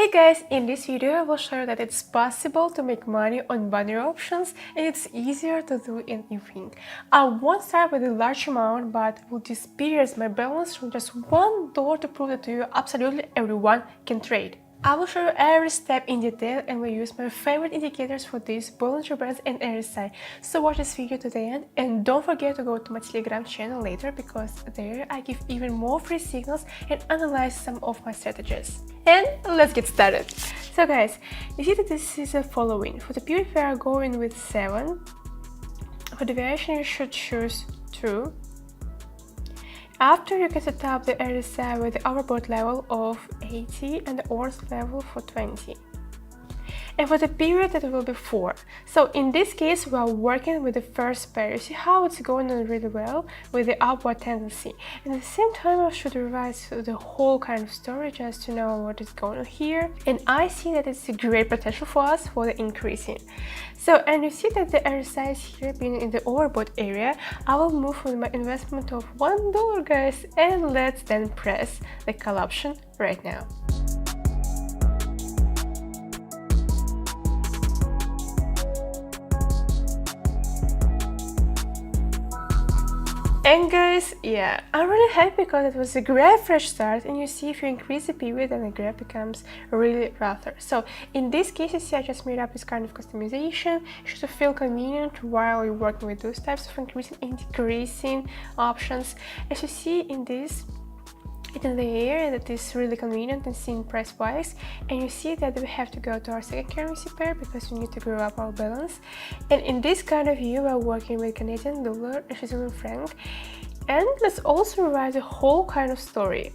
Hey guys, in this video I will show you that it's possible to make money on binary options and it's easier to do in evening. I won't start with a large amount, but will disperse my balance from just $1 to prove that to you absolutely everyone can trade. I will show you every step in detail and will use my favorite indicators for these Bollinger Bands and RSI. So watch this video to the end and don't forget to go to my Telegram channel later because there I give even more free signals and analyze some of my strategies. And let's get started. So guys, you see that this is the following. For the period we are going with 7. For the variation you should choose 2. After you can set up the RSI with the overbought level of 80 and the ORS level for 20. And for the period that will be 4. So in this case we are working with the first pair. You see how it's going on really well with the upward tendency. And at the same time I should revise the whole kind of story just to know what is going on here. And I see that it's a great potential for us for the increasing. So, and you see that the RSI is here being in the overbought area. I will move with my investment of $1 guys, and let's then press the call option right now. And guys, yeah, I'm really happy because it was a great fresh start, and you see if you increase the period then the graph becomes really rather. So in this case you see I just made up this kind of customization. You should feel convenient while you're working with those types of increasing and decreasing options. As you see in this, it's in the area that is really convenient and seen price-wise, and you see that we have to go to our second currency pair because we need to grow up our balance. And in this kind of view we're working with Canadian dollar and Swiss franc. And let's also revise the whole kind of story.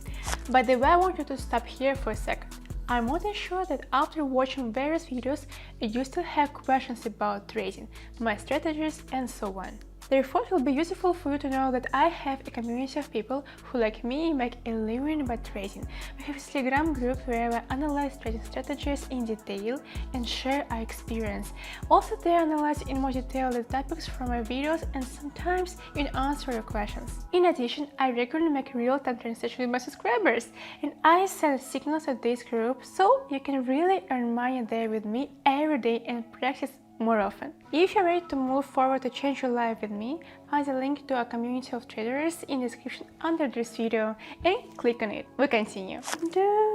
By the way, I want you to stop here for a second. I'm more than sure that after watching various videos you still have questions about trading, my strategies and so on. Therefore, it will be useful for you to know that I have a community of people who, like me, make a living by trading. We have a Telegram group where we analyze trading strategies in detail and share our experience. Also, they analyze in more detail the topics from my videos and sometimes even answer your questions. In addition, I regularly make real-time translation with my subscribers, and I send signals to this group so you can really earn money there with me every day and practice more often. If you're ready to move forward to change your life with me, find the link to our community of traders in the description under this video and click on it. We continue.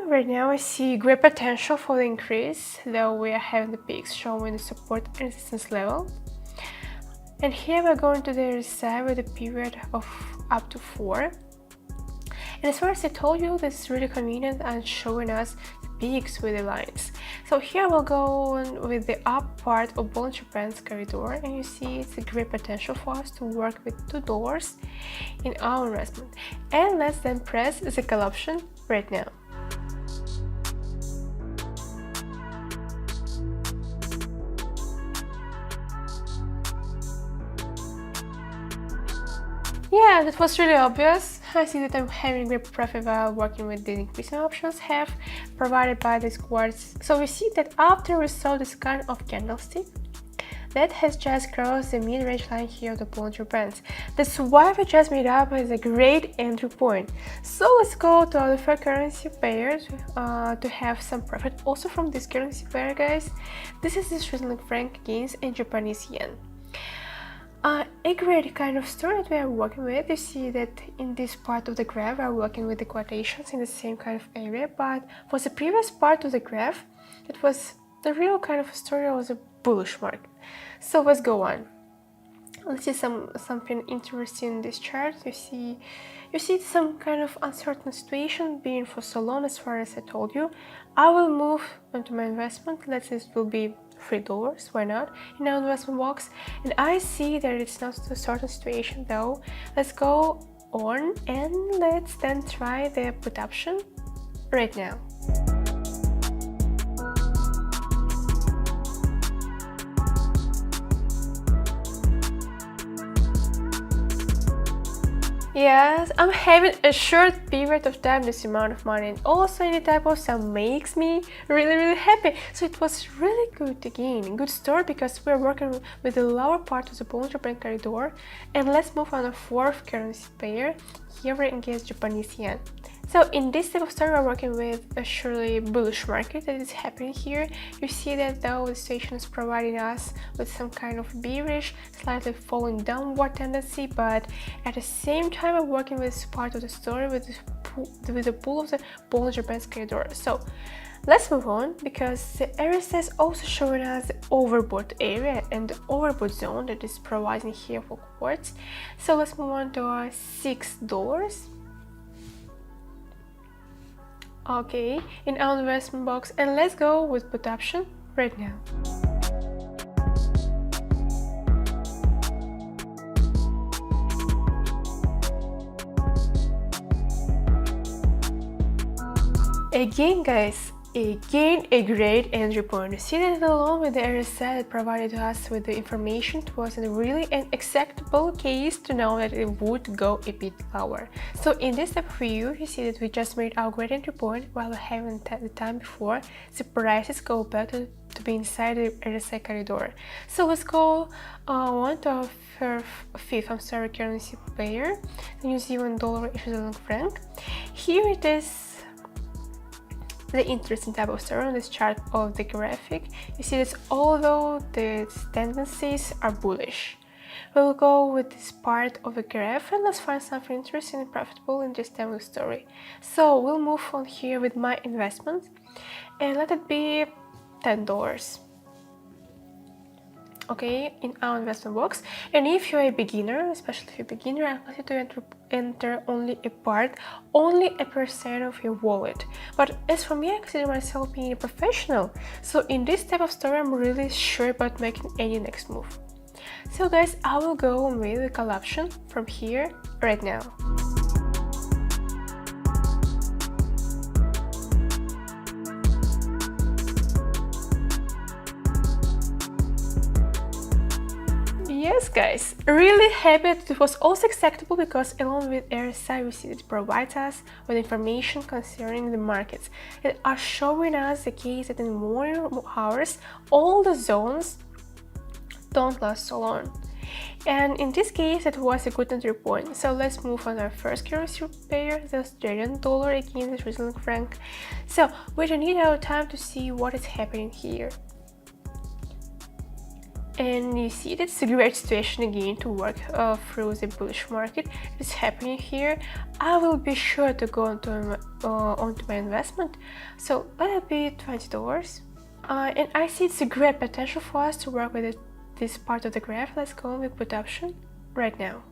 Right now I see great potential for the increase, though we are having the peaks showing the support and resistance level. And here we're going to the RSI with a period of up to 4. And as far as I told you, this is really convenient and showing us the peaks with the lines. So here we'll go on with the up part of Bollinger Bands corridor, and you see it's a great potential for us to work with $2 in our investment. And let's then press the call option right now. Yeah, that was really obvious. I see that I'm having great profit while working with the increasing options have provided by this quartz. So we see that after we saw this kind of candlestick, that has just crossed the mid-range line here of the Bollinger Bands. That's why we just made up as a great entry point. So let's go to our third currency pair to have some profit also from this currency pair, guys. This is the Swiss franc gains and Japanese yen. A great kind of story that we are working with. You see that in this part of the graph we are working with the quotations in the same kind of area, but for the previous part of the graph, it was the real kind of story was a bullish market. So let's go on. Let's see something interesting in this chart. You see some kind of uncertain situation being for so long. As far as I told you, I will move into my investment. Let's say it will be $3, why not, in our investment box. And I see that it's not a certain situation though. Let's go on and let's then try the put option right now. Yes, I'm having a short period of time this amount of money, and also any type of sum makes me really happy. So it was really good again, good story, because we're working with the lower part of the Bollinger Band corridor. And let's move on to fourth currency pair. Here we engage Japanese yen. So in this type of story, we're working with a surely bullish market that is happening here. You see that though the situation is providing us with some kind of bearish, slightly falling downward tendency, but at the same time we're working with part of the story with the pull of the Bollinger Bands corridor. So let's move on, because the RSI is also showing us the overbought area and the overbought zone that is providing here for quartz. So let's move on to our $6. Okay, in our investment box, and let's go with put option right now. Again guys, again a great entry point. You see that along with the RSI that provided us with the information, it was really an acceptable case to know that it would go a bit lower. So in this type of view, you see that we just made our great entry point while we haven't had the time before the prices go back to be inside the RSI corridor. So let's go on to our fifth currency pair, the New Zealand dollar / Swiss franc. Here it is. The interesting type of story on this chart of the graphic. You see that although the tendencies are bullish, we'll go with this part of the graph and let's find something interesting and profitable in this type of story. So we'll move on here with my investment and let it be $10. Okay, in our investment box. And if you're a beginner, especially if you're a beginner, I want you to enter only a part, only a percent of your wallet. But as for me, I consider myself being a professional, so in this type of story I'm really sure about making any next move. So guys, I will go with the call option from here right now. Yes guys, really happy that it was also acceptable, because along with RSI we see that it provides us with information concerning the markets that are showing us the case that in morning hours all the zones don't last so long. And in this case it was a good entry point. So let's move on our first currency pair, the Australian dollar against the Swiss franc. So we don't need our time to see what is happening here. And you see that's a great situation again to work through the bullish market that's happening here. I will be sure to go onto my investment, so let it be $20. And I see it's a great potential for us to work with this part of the graph. Let's go with put option right now.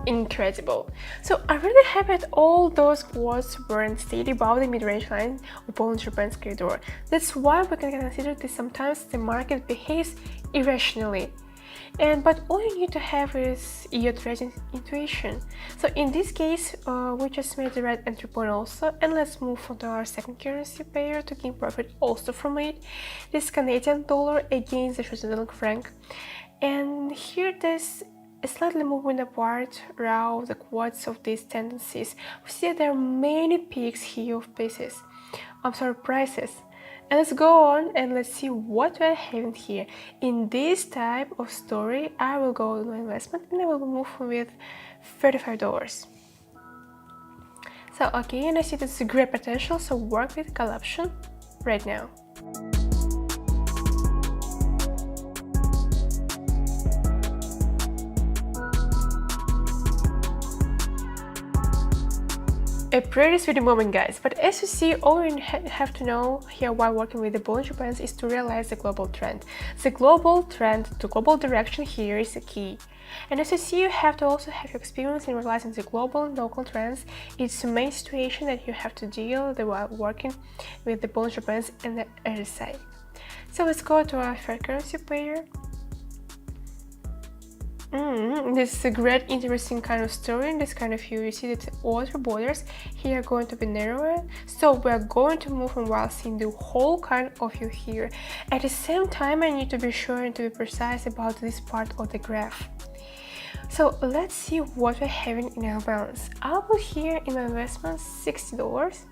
Incredible. So I'm really happy that all those quotes weren't stated above the mid-range line of Bollinger Bands corridor. That's why we can consider that sometimes the market behaves irrationally. But all you need to have is your trading intuition. So in this case, we just made the right entry point also, and let's move on to our second currency pair to gain profit also from it. This Canadian dollar against the Swiss franc. And here this slightly moving apart around the quads of these tendencies. We see that there are many peaks here of prices. And let's go on and let's see what we're having here. In this type of story, I will go with my investment and I will move with $35. So again, I see that's a great potential, so work with call option right now. A pretty sweet moment guys, but as you see, all you have to know here while working with the Bollinger Bands is to realize the global trend. The global trend, the global direction here is the key. And as you see, you have to also have your experience in realizing the global and local trends. It's the main situation that you have to deal with while working with the Bollinger Bands and the RSI. So let's go to our third currency pair. This is a great interesting kind of story. In this kind of view, you see that all the borders here are going to be narrower, so we are going to move on while seeing the whole kind of view here. At the same time, I need to be sure and to be precise about this part of the graph. So let's see what we're having in our balance. I'll put here in my investment $60.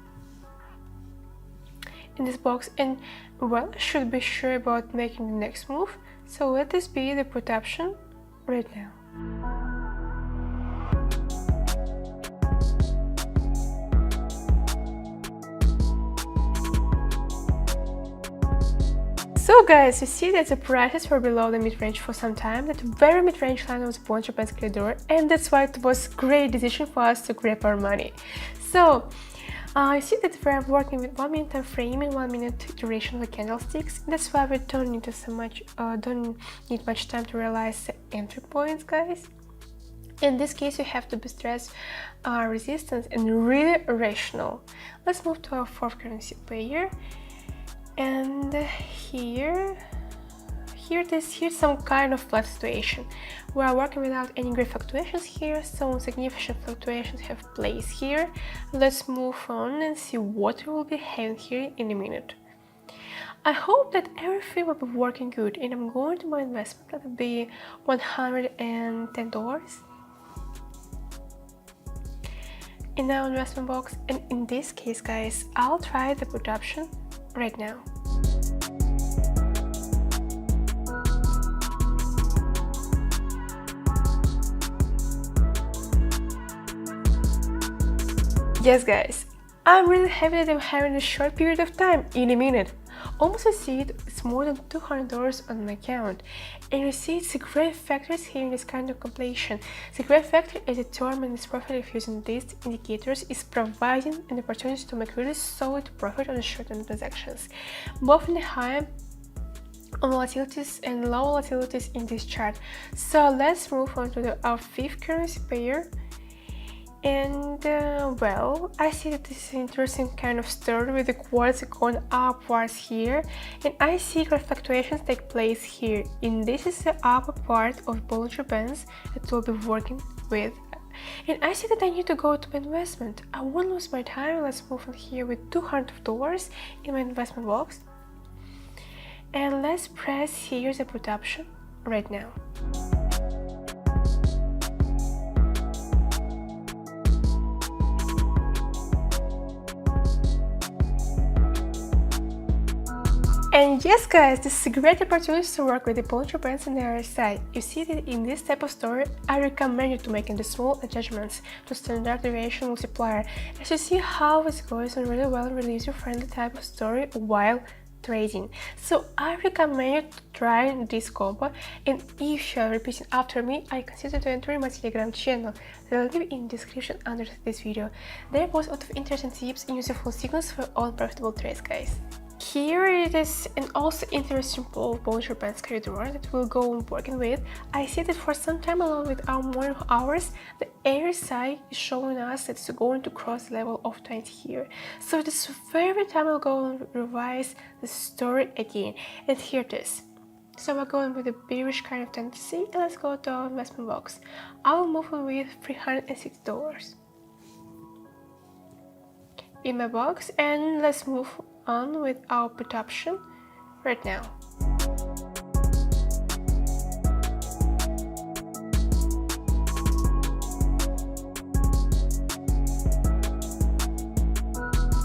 in this box, and well, I should be sure about making the next move. So let this be the put option right now. So guys, you see that the prices were below the mid-range for some time, that very mid-range line was Bollinger Bands corridor, and that's why it was a great decision for us to grab our money. So you see that we're working with 1 minute time frame and 1 minute duration of the candlesticks. That's why we don't need much time to realize the entry points, guys. In this case, you have to be stressed, resistance, and really rational. Let's move to our fourth currency pair. And here's some kind of flat situation. We are working without any great fluctuations here, so significant fluctuations have place here. Let's move on and see what we will be having here in a minute. I hope that everything will be working good, and I'm going to my investment. That will be $110 in our investment box, and in this case, guys, I'll try the put option right now. Yes guys, I'm really happy that I'm having a short period of time, in a minute. Almost I see it's more than $200 on my account. And you see it's a great factor here in this kind of completion. The great factor is a term in this profit of using these indicators is providing an opportunity to make really solid profit on the short-term transactions, both in the high on volatilities and low volatilities in this chart. So let's move on to our fifth currency pair. And well, I see that this is an interesting kind of story with the quartz going upwards here, and I see great fluctuations take place here. And this is the upper part of Bollinger Bands that we'll be working with. And I see that I need to go to my investment. I won't lose my time. Let's move on here with $200 in my investment box. And let's press here the put option right now. And yes guys, this is a great opportunity to work with the Bollinger Bands and the RSI. You see that in this type of story, I recommend you to making the small adjustments to standard deviation multiplier, as you see how it goes on really well with user-friendly type of story while trading. So I recommend you to try this combo, and if you are repeating after me, I consider to enter my Telegram channel that I'll leave in the description under this video. There was a lot of interesting tips and useful signals for all profitable trades, guys. Here it is an also interesting Bollinger Bands corridor that we'll go on working with. I see that for some time along with our morning hours, the RSI is showing us that it's going to cross the level of 20 here. So this very time I'll go and revise the story again. And here it is. So we're going with a bearish kind of tendency, and let's go to our investment box. I'll move on with $360 in my box, and let's move on with our put option right now.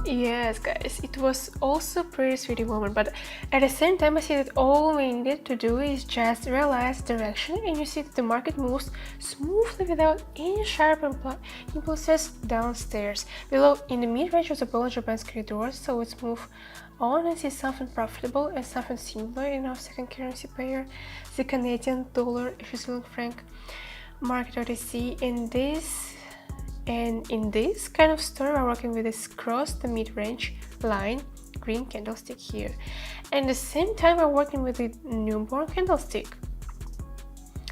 Yes guys, it was also a pretty sweet moment, but at the same time I see that all we needed to do is just realize direction, and you see that the market moves smoothly without any sharp impulses downstairs below in the mid-range of the Bollinger Bands corridor. So let's move on and see something profitable and something similar in our second currency pair, the Canadian dollar, Swiss franc market OTC. And in this kind of story, we're working with this cross the mid-range line green candlestick here, and at the same time we're working with the newborn candlestick.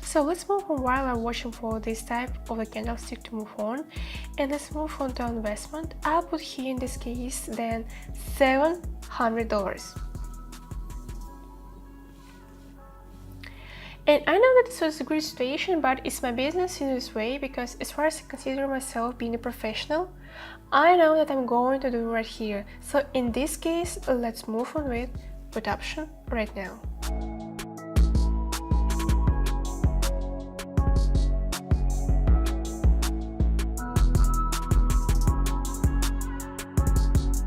So let's move on while I'm watching for this type of a candlestick to move on, and let's move on to investment. I'll put here in this case then $700. And I know that this was a good situation, but it's my business in this way, because as far as I consider myself being a professional, I know that I'm going to do right here. So in this case, let's move on with put option right now.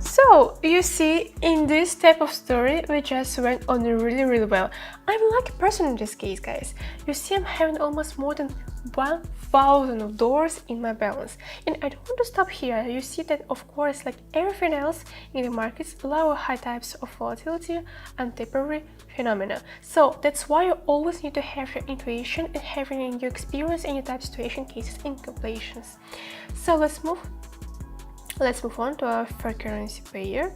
So So, you see, in this type of story, we just went on really well. I'm a lucky person in this case, guys. You see, I'm having almost more than 1,000 of dollars in my balance. And I don't want to stop here. You see that, of course, like everything else in the markets, allow high types of volatility and temporary phenomena. So that's why you always need to have your intuition and having in your experience any type of situation, cases, and calculations. So let's move on to our third currency pair.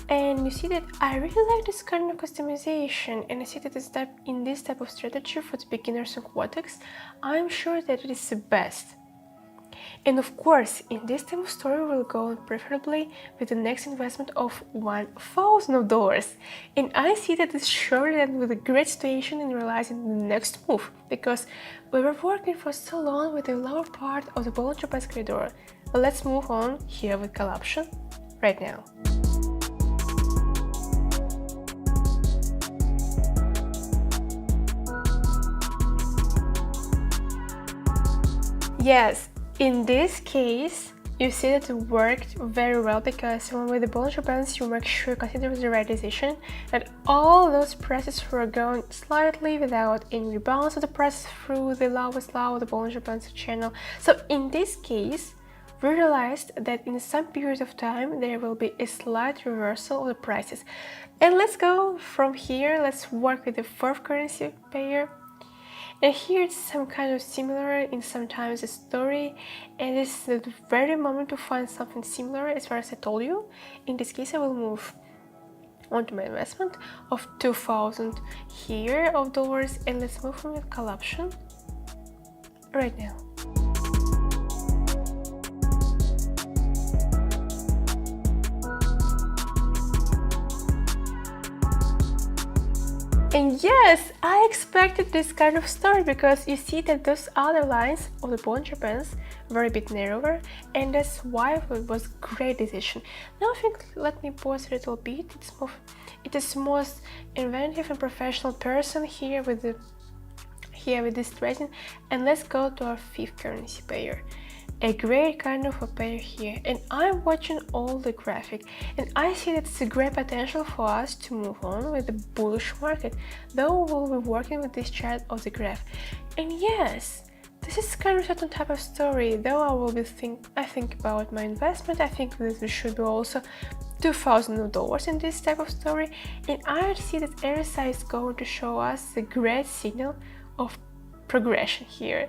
And you see that I really like this kind of customization, and I see that in this type of strategy for the beginners and quotex, I'm sure that it is the best. And of course, in this type of story, we'll go preferably with the next investment of $1,000. And I see that it's surely that with a great situation in realizing the next move, because we were working for so long with the lower part of the Bollinger Bands corridor. But let's move on here with call option right now. Yes, in this case, you see that it worked very well because when with the Bollinger Bands, you make sure you consider the right decision that all those presses were going slightly without any rebounds of the press through the lowest low of the Bollinger Bands channel. So in this case, we realized that in some period of time there will be a slight reversal of the prices. And let's go from here, let's work with the fourth currency pair. And here it's some kind of similar in sometimes a story, and it's the very moment to find something similar as far as I told you. In this case I will move on to my investment of 2,000 here of dollars, and let's move on with call option right now. And yes, I expected this kind of story because you see that those other lines of the Bollinger Bands were a bit narrower, and that's why it was a great decision. Now I think let me pause a little bit. It is most inventive and professional person here with this trading, and let's go to our fifth currency pair. A great kind of a pair here, and I'm watching all the graphic, and I see that it's a great potential for us to move on with the bullish market, though we'll be working with this chart of the graph. And yes, this is kind of a certain type of story, though I think about my investment. I think that we should be also $2,000 in this type of story, and I see that RSI is going to show us a great signal of progression here.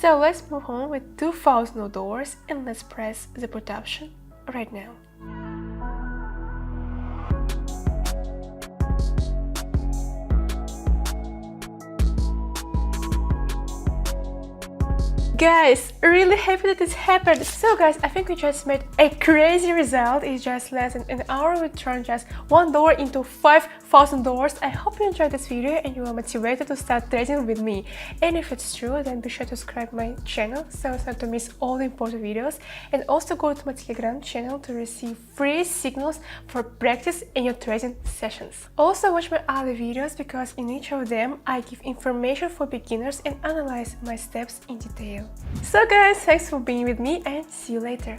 So let's move on with $2,000 and let's press the put option right now. Guys, really happy that this happened. So guys, I think we just made a crazy result. It's just less than an hour. We turned just $1 into $5,000. I hope you enjoyed this video and you are motivated to start trading with me. And if it's true, then be sure to subscribe my channel so as not to miss all the important videos. And also go to my Telegram channel to receive free signals for practice in your trading sessions. Also watch my other videos because in each of them I give information for beginners and analyze my steps in detail. So guys, thanks for being with me and see you later.